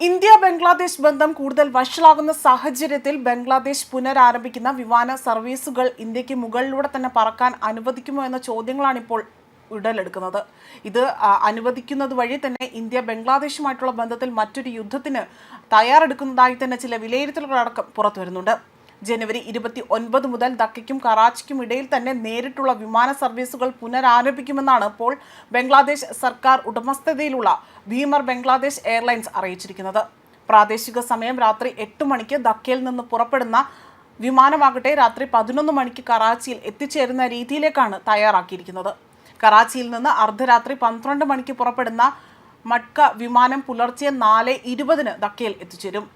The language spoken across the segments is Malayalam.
ഇന്ത്യ ബംഗ്ലാദേശ് ബന്ധം കൂടുതൽ വഷളാകുന്ന സാഹചര്യത്തിൽ ബംഗ്ലാദേശ് പുനരാരംഭിക്കുന്ന വിമാന സർവീസുകൾ ഇന്ത്യക്ക് മുകളിലൂടെ തന്നെ പറക്കാൻ അനുവദിക്കുമോ എന്ന ചോദ്യങ്ങളാണ് ഇപ്പോൾ ഉടലെടുക്കുന്നത്. ഇത് അനുവദിക്കുന്നത് വഴി തന്നെ ഇന്ത്യ ബംഗ്ലാദേശുമായിട്ടുള്ള ബന്ധത്തിൽ മറ്റൊരു യുദ്ധത്തിന് തയ്യാറെടുക്കുന്നതായി തന്നെ ചില വിലയിരുത്തലുകളടക്കം പുറത്തു വരുന്നുണ്ട്. ജനുവരി 29 മുതൽ ധക്കയ്ക്കും കറാച്ചിക്കും ഇടയിൽ തന്നെ നേരിട്ടുള്ള വിമാന സർവീസുകൾ പുനരാരംഭിക്കുമെന്നാണ് ഇപ്പോൾ ബംഗ്ലാദേശ് സർക്കാർ ഉടമസ്ഥതയിലുള്ള ഭീമർ ബംഗ്ലാദേശ് എയർലൈൻസ് അറിയിച്ചിരിക്കുന്നത്. പ്രാദേശിക സമയം രാത്രി 8 മണിക്ക് ധക്കയിൽ നിന്ന് പുറപ്പെടുന്ന വിമാനമാകട്ടെ രാത്രി 11 മണിക്ക് കറാച്ചിയിൽ എത്തിച്ചേരുന്ന രീതിയിലേക്കാണ് തയ്യാറാക്കിയിരിക്കുന്നത്. കറാച്ചിയിൽ നിന്ന് അർദ്ധരാത്രി 12 മണിക്ക് പുറപ്പെടുന്ന മഡ്ക വിമാനം പുലർച്ചെ 4:20 ധക്കയിൽ എത്തിച്ചേരും.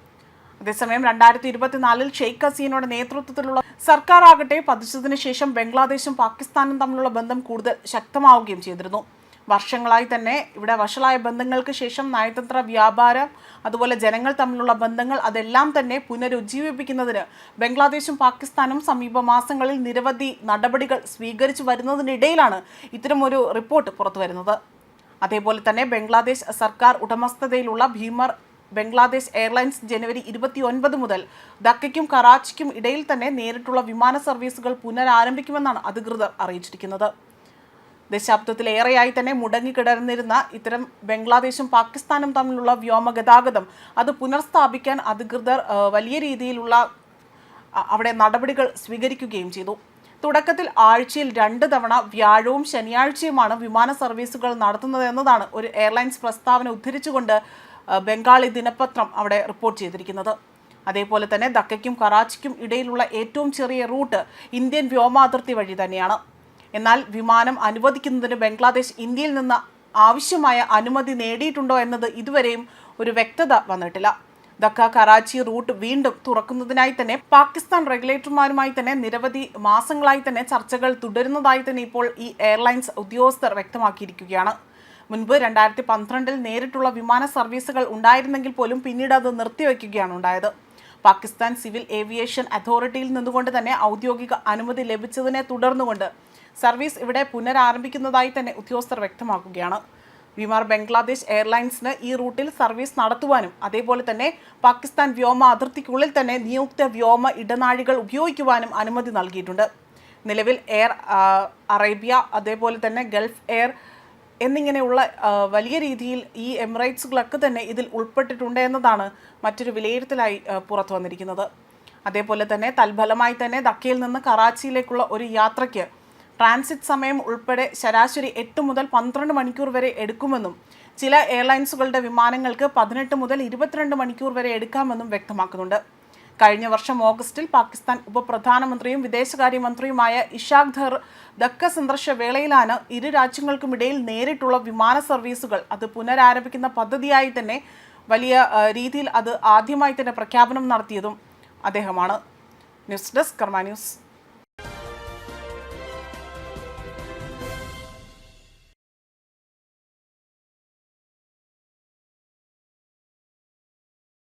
അതേസമയം 2024 ഷെയ്ഖ് ഹസീനയുടെ നേതൃത്വത്തിലുള്ള സർക്കാർ ആകട്ടെ പതിച്ചതിനു ശേഷം ബംഗ്ലാദേശും പാകിസ്ഥാനും തമ്മിലുള്ള ബന്ധം കൂടുതൽ ശക്തമാവുകയും ചെയ്തിരുന്നു. വർഷങ്ങളായി തന്നെ ഇവിടെ വഷളായ ബന്ധങ്ങൾക്ക് ശേഷം നയതന്ത്ര വ്യാപാരം അതുപോലെ ജനങ്ങൾ തമ്മിലുള്ള ബന്ധങ്ങൾ അതെല്ലാം തന്നെ പുനരുജ്ജീവിപ്പിക്കുന്നതിന് ബംഗ്ലാദേശും പാകിസ്ഥാനും സമീപ മാസങ്ങളിൽ നിരവധി നടപടികൾ സ്വീകരിച്ചു വരുന്നതിനിടയിലാണ് ഇത്തരമൊരു റിപ്പോർട്ട് പുറത്തു വരുന്നത്. അതേപോലെ തന്നെ ബംഗ്ലാദേശ് സർക്കാർ ഉടമസ്ഥതയിലുള്ള ഭീമർ ബംഗ്ലാദേശ് എയർലൈൻസ് ജനുവരി 29 മുതൽ ധക്കയ്ക്കും കറാച്ചിക്കും ഇടയിൽ തന്നെ നേരിട്ടുള്ള വിമാന സർവീസുകൾ പുനരാരംഭിക്കുമെന്നാണ് അധികൃതർ അറിയിച്ചിരിക്കുന്നത്. ദശാബ്ദത്തിലേറെയായി തന്നെ മുടങ്ങിക്കിടന്നിരുന്ന ഇത്തരം ബംഗ്ലാദേശും പാകിസ്ഥാനും തമ്മിലുള്ള വ്യോമഗതാഗതം അത് പുനഃസ്ഥാപിക്കാൻ അധികൃതർ വലിയ രീതിയിലുള്ള അവിടെ നടപടികൾ സ്വീകരിക്കുകയും ചെയ്തു. തുടക്കത്തിൽ ആഴ്ചയിൽ 2 തവണ വ്യാഴവും ശനിയാഴ്ചയുമാണ് വിമാന സർവീസുകൾ നടത്തുന്നത് എന്നതാണ് ഒരു എയർലൈൻസ് പ്രസ്താവന ഉദ്ധരിച്ചുകൊണ്ട് ബംഗാളി ദിനപത്രം അവിടെ റിപ്പോർട്ട് ചെയ്തിരിക്കുന്നത്. അതേപോലെ തന്നെ ധക്കയ്ക്കും കറാച്ചിക്കും ഇടയിലുള്ള ഏറ്റവും ചെറിയ റൂട്ട് ഇന്ത്യൻ വ്യോമാതിർത്തി വഴി തന്നെയാണ്. എന്നാൽ വിമാനം അനുവദിക്കുന്നതിന് ബംഗ്ലാദേശ് ഇന്ത്യയിൽ നിന്ന് ആവശ്യമായ അനുമതി നേടിയിട്ടുണ്ടോ എന്നത് ഇതുവരെയും ഒരു വ്യക്തത വന്നിട്ടില്ല. ധക്ക കറാച്ചി റൂട്ട് വീണ്ടും തുറക്കുന്നതിനായി തന്നെ പാകിസ്ഥാൻ റെഗുലേറ്റർമാരുമായി തന്നെ നിരവധി മാസങ്ങളായി തന്നെ ചർച്ചകൾ തുടരുന്നതായി തന്നെ ഇപ്പോൾ ഈ എയർലൈൻസ് ഉദ്യോഗസ്ഥർ വ്യക്തമാക്കിയിരിക്കുകയാണ്. മുൻപ് 2012 നേരിട്ടുള്ള വിമാന സർവീസുകൾ ഉണ്ടായിരുന്നെങ്കിൽ പോലും പിന്നീട് അത് നിർത്തിവെക്കുകയാണ് ഉണ്ടായത്. പാകിസ്ഥാൻ സിവിൽ ഏവിയേഷൻ അതോറിറ്റിയിൽ നിന്നുകൊണ്ട് തന്നെ ഔദ്യോഗിക അനുമതി ലഭിച്ചതിനെ തുടർന്നുകൊണ്ട് സർവീസ് ഇവിടെ പുനരാരംഭിക്കുന്നതായി തന്നെ ഉദ്യോഗസ്ഥർ വ്യക്തമാക്കുകയാണ്. വിമാർ ബംഗ്ലാദേശ് എയർലൈൻസിന് ഈ റൂട്ടിൽ സർവീസ് നടത്തുവാനും അതേപോലെ തന്നെ പാകിസ്ഥാൻ വ്യോമ അതിർത്തിക്കുള്ളിൽ തന്നെ നിയുക്ത വ്യോമ ഇടനാഴികൾ ഉപയോഗിക്കുവാനും അനുമതി നൽകിയിട്ടുണ്ട്. നിലവിൽ എയർ അറേബ്യ അതേപോലെ തന്നെ ഗൾഫ് എയർ എന്നിങ്ങനെയുള്ള വലിയ രീതിയിൽ ഈ എമിറേറ്റ്സുകളൊക്കെ തന്നെ ഇതിൽ ഉൾപ്പെട്ടിട്ടുണ്ട് എന്നതാണ് മറ്റൊരു വിലയിരുത്തലായി പുറത്തു വന്നിരിക്കുന്നത്. അതേപോലെ തന്നെ തൽഫലമായി തന്നെ ധക്കയിൽ നിന്ന് കറാച്ചിയിലേക്കുള്ള ഒരു യാത്രയ്ക്ക് ട്രാൻസിറ്റ് സമയം ഉൾപ്പെടെ ശരാശരി 8 മുതൽ 12 മണിക്കൂർ വരെ എടുക്കുമെന്നും ചില എയർലൈൻസുകളുടെ വിമാനങ്ങൾക്ക് 18 മുതൽ 22 മണിക്കൂർ വരെ എടുക്കാമെന്നും വ്യക്തമാക്കുന്നുണ്ട്. കഴിഞ്ഞ വർഷം ഓഗസ്റ്റിൽ പാകിസ്ഥാൻ ഉപപ്രധാനമന്ത്രിയും വിദേശകാര്യമന്ത്രിയുമായ ഇഷാഖ് ധർ ധക്ക സന്ദർശന വേളയിലാണ് ഇരു രാജ്യങ്ങൾക്കുമിടയിൽ നേരിട്ടുള്ള വിമാന സർവീസുകൾ അത് പുനരാരംഭിക്കുന്ന പദ്ധതിയായി തന്നെ വലിയ രീതിയിൽ അത് ആദ്യമായി തന്നെ പ്രഖ്യാപനം നടത്തിയതും അദ്ദേഹമാണ്. ന്യൂസ് ഡെസ്ക് കർമ്മ ന്യൂസ്.